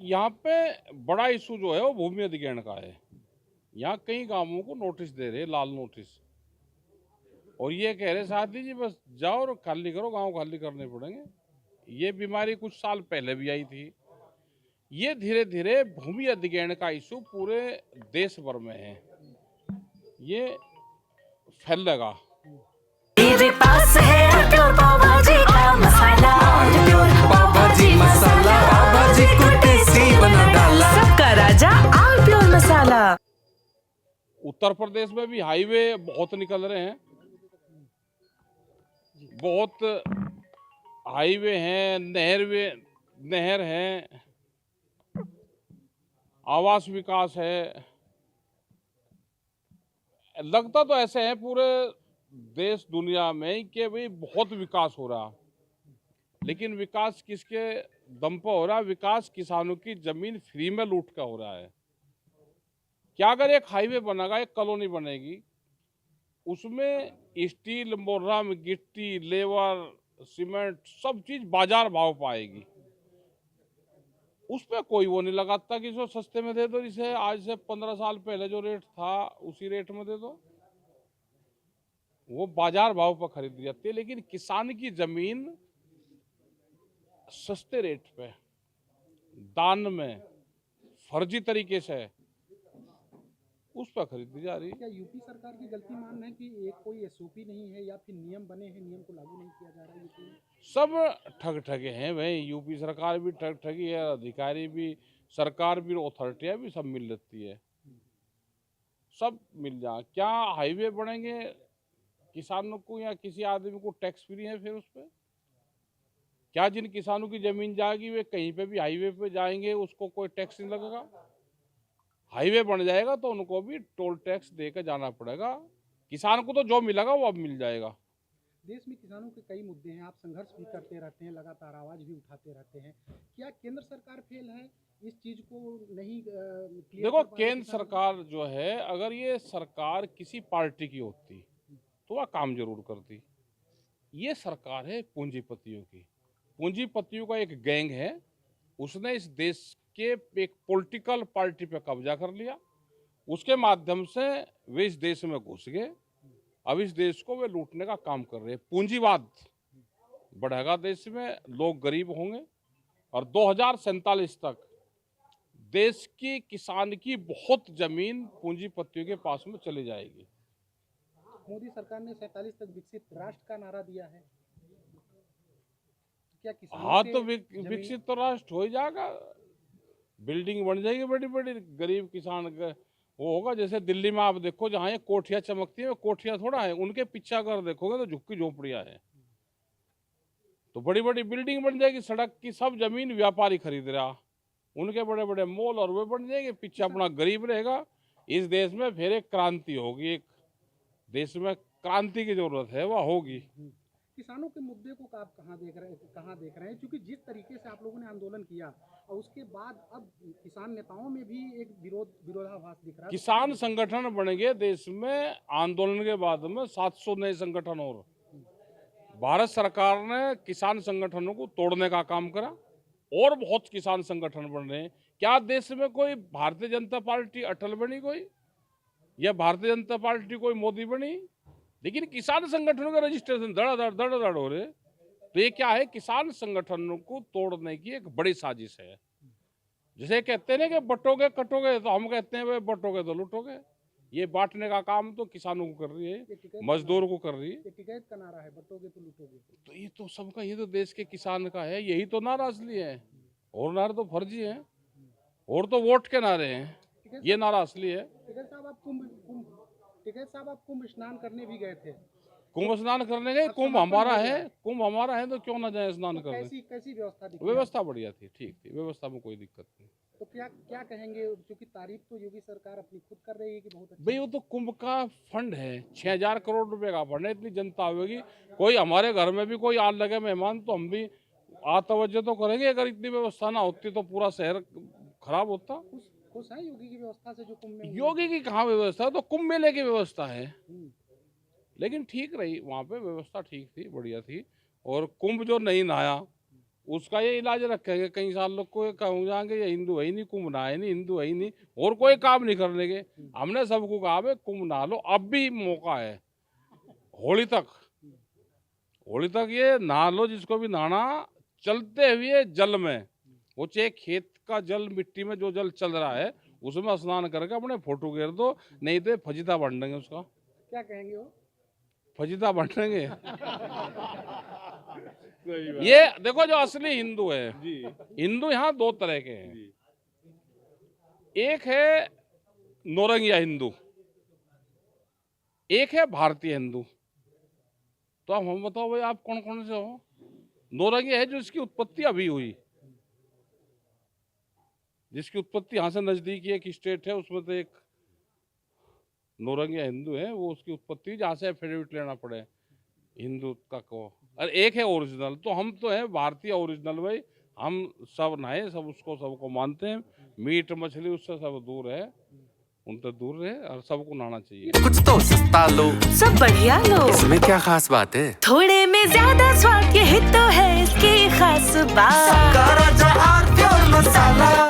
यहाँ पे बड़ा इशू जो है वो भूमि अधिग्रहण का है। यहाँ कई गांवों को नोटिस दे रहे, लाल नोटिस, और ये कह रहे साथी जी बस जाओ और खाली करो, गांव खाली करने पड़ेंगे। ये बीमारी कुछ साल पहले भी आई थी। ये धीरे धीरे भूमि अधिग्रहण का इशू पूरे देश भर में है, ये फैलेगा। मेरे पास है प्योर पाव भाजी का मसाला, प्योर पाव भाजी मसाला, पाव भाजी को टेस्टी बना डाला, सबका राजा आल प्योर मसाला। उत्तर प्रदेश में भी हाईवे बहुत निकल रहे हैं, बहुत हाईवे हैं, नहर है, आवास विकास है। लगता तो ऐसे है पूरे देश दुनिया में कि भाई बहुत विकास हो रहा, लेकिन विकास किसके दम पर हो रहा है? विकास किसानों की जमीन फ्री में लूट कर हो रहा है। क्या अगर एक हाईवे बनेगा, एक कॉलोनी बनेगी, उसमें स्टील, मोरम, गिट्टी, लेबर, सीमेंट सब चीज बाजार भाव पाएगी, उस पर कोई वो नहीं लगाता कि जो सस्ते में दे दो, इसे आज से 15 साल पहले जो रेट था उसी रेट में दे दो। वो बाजार भाव पर खरीदी जाती है, लेकिन किसान की जमीन सस्ते रेट पे, दान में, फर्जी तरीके से उस पर खरीदी जा रही है। क्या यूपी सरकार की गलती मान है कि एक कोई एसओपी नहीं है या फिर नियम बने हैं, नियम को लागू नहीं किया जा रहा है यूपी में? सब ठग ठगे हैं भाई, यूपी सरकार भी ठग ठगी है, अधिकारी भी, सरकार भी, अथॉरिटियां भी, सब मिल लेती है, सब मिल जा। क्या हाईवे बनेंगे किसानों को या किसी आदमी को टैक्स फ्री है फिर उस पर? क्या जिन किसानों की जमीन जाएगी वे कहीं पे भी हाईवे पे जाएंगे, उसको कोई टैक्स नहीं लगेगा? हाईवे बन जाएगा तो उनको भी टोल टैक्स देकर जाना पड़ेगा। किसान को तो जो मिलेगा वो अब मिल जाएगा। देश में किसानों के कई मुद्दे हैं, आप संघर्ष भी करते रहते हैं, लगातार आवाज भी उठाते रहते हैं। क्या केंद्र सरकार फेल है इस चीज को नहीं क्लियर देखो, कर पा रही केंद्र किसानों को? सरकार जो है, अगर ये सरकार किसी पार्टी की होती तो वह काम जरूर करती। ये सरकार है पूंजीपतियों की। पूंजीपतियों का एक गैंग है, उसने इस देश के एक पॉलिटिकल पार्टी पे कब्जा कर लिया, उसके माध्यम से वे इस देश में घुस गए। अब इस देश को वे लूटने का काम कर रहे हैं। पूंजीवाद बढ़ेगा देश में, लोग गरीब होंगे, और 2047 तक देश की किसान की बहुत जमीन पूंजीपतियों के पास में चली जाएगी। मोदी सरकार ने 47 तक विकसित राष्ट्र का नारा दिया है, क्या किसानों हाँ, से तो जमीन- विकसित तो राष्ट्र हो ही जाएगा, बिल्डिंग बन जाएगी बड़ी बड़ी, गरीब किसान का वो होगा। जैसे दिल्ली में आप देखो, जहाँ ये कोठियाँ चमकती है, वो कोठियाँ थोड़ा है, उनके पीछे अगर देखोगे तो झुग्गी झोपड़ियाँ है। तो बड़ी बड़ी बिल्डिंग बन जाएगी, सड़क की सब जमीन व्यापारी खरीद रहा, उनके बड़े बड़े मॉल और वे बन जाएंगे, पीछे अपना गरीब रहेगा। इस देश में फिर एक क्रांति होगी, एक देश में क्रांति की जरूरत है, वह होगी। किसानों के मुद्दे को आप कहाँ देख रहे हैं? क्योंकि जिस तरीके से आप लोगों ने आंदोलन किया और उसके बाद अब किसान नेताओं में भी एक विरोधाभास दिख रहा है। किसान संगठन बनेंगे देश में, आंदोलन के बाद में 700 नए संगठन, और भारत सरकार ने किसान संगठनों को तोड़ने का काम करा, और बहुत किसान संगठन बन रहे हैं। क्या देश में कोई भारतीय जनता पार्टी अटल बनी कोई, या भारतीय जनता पार्टी कोई मोदी बनी? लेकिन किसान संगठनों का रजिस्ट्रेशन धड़ाधड़ हो रहे। तो ये क्या है? किसान संगठनों को तोड़ने की एक बड़ी साजिश है। जैसे कहते हैं ना कि बटोगे कटोगे, तो हम कहते हैं भाई बटोगे तो लूटोगे। ये बांटने का काम तो किसानों को कर रही है, मजदूर को कर रही है। ये टिकैत का नारा है, बटोगे तो लूटोगे। तो ये तो सबका, ये तो देश के किसान का है, यही तो नारा असली है, और नारे तो फर्जी है, और तो वोट के नारे हैं, ये नारा असली है। टिकैत साहब आप कुंभ स्नान करने भी गए थे, कुंभ स्नान करने गए, कुंभ हमारा है, कुंभ हमारा है, तो क्यों ना जाए स्नान तो करने। कैसी व्यवस्था दिखी? व्यवस्था बढ़िया थी, ठीक थी, व्यवस्था में कोई दिक्कत नहीं। तो क्या कहेंगे, क्योंकि तारीफ तो योगी सरकार अपनी खुद कर रही है कि बहुत अच्छा। भाई वो तो कुंभ का फंड है, 6000 करोड़ रुपए का फंड है, इतनी जनता होगी, कोई हमारे घर में भी कोई आने लगे मेहमान तो हम भी तवज्जो तो करेंगे। अगर इतनी व्यवस्था ना होती तो पूरा शहर खराब होता। खुश है योगी की व्यवस्था से जो कुंभ में हुई? योगी की कहाँ व्यवस्था, तो कुंभ मेले की व्यवस्था है, हम्म। लेकिन ठीक रही, वहाँ पे व्यवस्था ठीक थी, बढ़िया थी। और कुंभ जो नहीं नहाया उसका ये इलाज रखेंगे। कई साल लोग को कहूँ जाएंगे ये हिंदू है ही नहीं, कुंभ नहाए नहीं, हिंदू है ही नहीं, और कोई काम नहीं करने के। हमने सबको कहा भाई कुंभ नहा लो, अब भी मौका है। होली तक ये नहा लो, जिसको भी नहाना, चलते हुए जल में, वो चाहे खेत का जल, मिट्टी में जो जल चल रहा है उसमें स्नान करके अपने फोटो घेर दो, नहीं तो फजीता बांट देंगे उसका। क्या कहेंगे वो? फजीता बांटेंगे। ये देखो जो असली हिंदू है, हिंदू यहाँ दो तरह के हैं। एक है नौरंगिया हिंदू, एक है भारतीय हिंदू। तो अब हम बताओ भाई आप कौन कौन से हो? नौरंगिया है जो इसकी उत्पत्ति अभी हुई, जिसकी उत्पत्ति यहाँ से नजदीकी एक स्टेट है, उसमें तो एक नौरंगिया हिंदू है, वो उसकी उत्पत्ति जहाँ से एफिडेविट लेना पड़े हिंदू का को। और एक है ओरिजिनल। तो हम तो है भारतीय ओरिजिनल भाई, हम सब नहाए, सब उसको सबको मानते हैं। मीट मछली उससे सब दूर है, उनसे दूर रहे, और सबको नहाना चाहिए। कुछ तो सस्ता लो, सब बढ़िया लो, इसमें क्या खास बात है? थोड़े में ज्यादा स्वाद, यही तो है इसकी खास बात। राजा और प्योर मसाला।